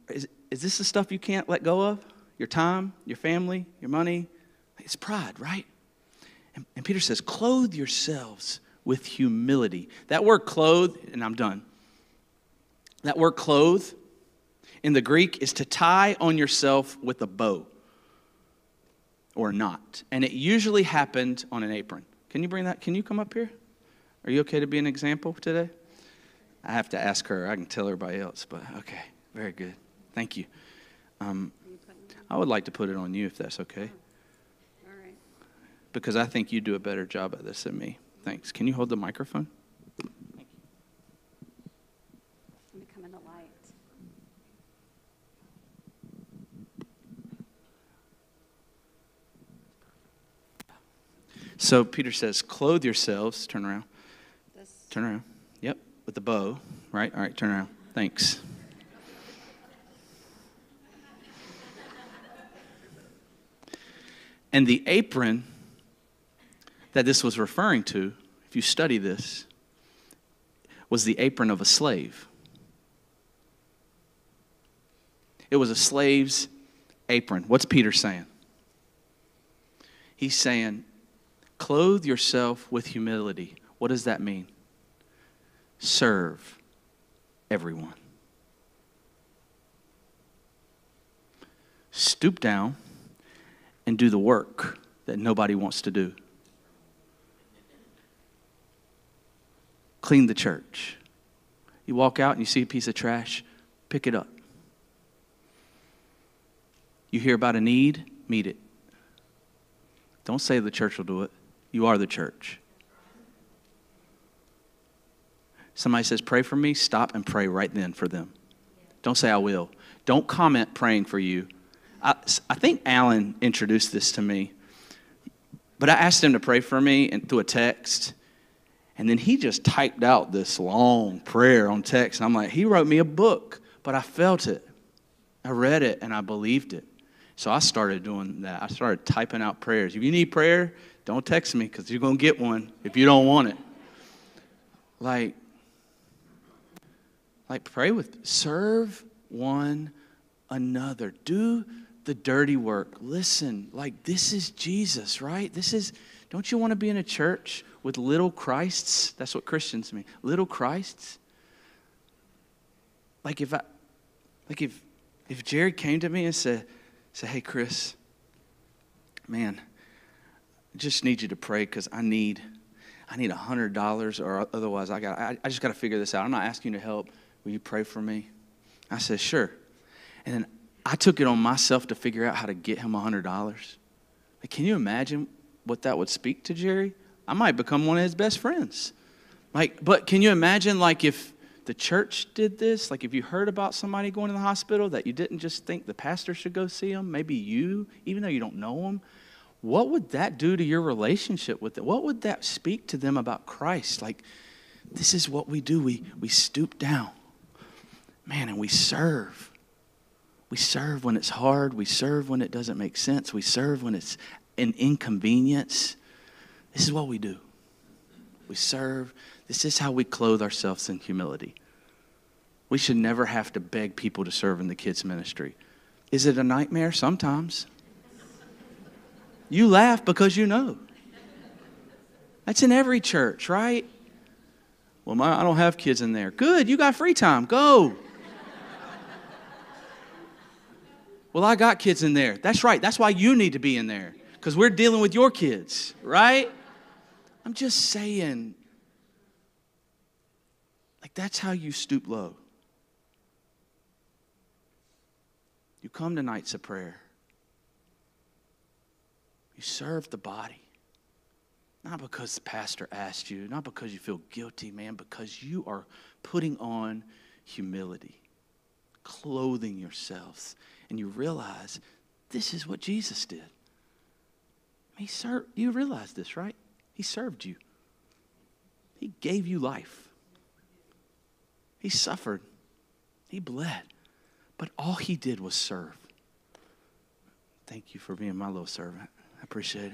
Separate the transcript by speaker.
Speaker 1: Is this the stuff you can't let go of? Your time, your family, your money? It's pride, right? And Peter says, clothe yourselves with humility. That word clothe, and I'm done. That word clothe in the Greek is to tie on yourself with a bow or knot. And it usually happened on an apron. Can you bring that? Can you come up here? Are you okay to be an example today? I have to ask her. I can tell everybody else, but okay. Very good. Thank you. I would like to put it on you if that's okay.
Speaker 2: All right.
Speaker 1: Because I think you do a better job at this than me. Thanks. Can you hold the microphone?
Speaker 2: Let me come in the light.
Speaker 1: So Peter says, clothe yourselves. Turn around.
Speaker 2: This.
Speaker 1: Turn around. Yep. With the bow. Right? All right. Turn around. Thanks. And the apron that this was referring to, if you study this, was the apron of a slave. It was a slave's apron. What's Peter saying? He's saying, clothe yourself with humility. What does that mean? Serve everyone. Stoop down and do the work that nobody wants to do. Clean the church. You walk out and you see a piece of trash, pick it up. You hear about a need, meet it. Don't say the church will do it. You are the church. Somebody says, pray for me, stop and pray right then for them. Don't say I will. Don't comment praying for you. I think Alan introduced this to me, but I asked him to pray for me and through a text, and then he just typed out this long prayer on text, and I'm like, he wrote me a book, but I felt it. I read it, and I believed it. So I started doing that. I started typing out prayers. If you need prayer, don't text me because you're going to get one if you don't want it. Like pray with, serve one another. Do the dirty work. Listen, like this is Jesus, right? Don't you want to be in a church with little Christs? That's what Christians mean. Little Christs. Like if Jerry came to me and said, hey, Chris, man, I just need you to pray because I need $100 or otherwise I just got to figure this out. I'm not asking you to help. Will you pray for me? I said, sure. And then I took it on myself to figure out how to get him $100. Like, can you imagine what that would speak to Jerry? I might become one of his best friends. But can you imagine if the church did this? Like if you heard about somebody going to the hospital that you didn't just think the pastor should go see them, maybe you, even though you don't know them, what would that do to your relationship with it? What would that speak to them about Christ? Like, this is what we do. We stoop down, man, and we serve. We serve when it's hard. We serve when it doesn't make sense. We serve when it's an inconvenience. This is what we do. We serve. This is how we clothe ourselves in humility. We should never have to beg people to serve in the kids' ministry. Is it a nightmare? Sometimes. You laugh because you know. That's in every church, right? Well, I don't have kids in there. Good, you got free time. Go. Well, I got kids in there. That's right. That's why you need to be in there. Because we're dealing with your kids, right? I'm just saying, that's how you stoop low. You come to nights of prayer. You serve the body. Not because the pastor asked you, not because you feel guilty, man, because you are putting on humility, clothing yourselves, and you realize this is what Jesus did. He served. You realize this, right? He served you. He gave you life. He suffered. He bled. But all he did was serve. Thank you for being my little servant. I appreciate it.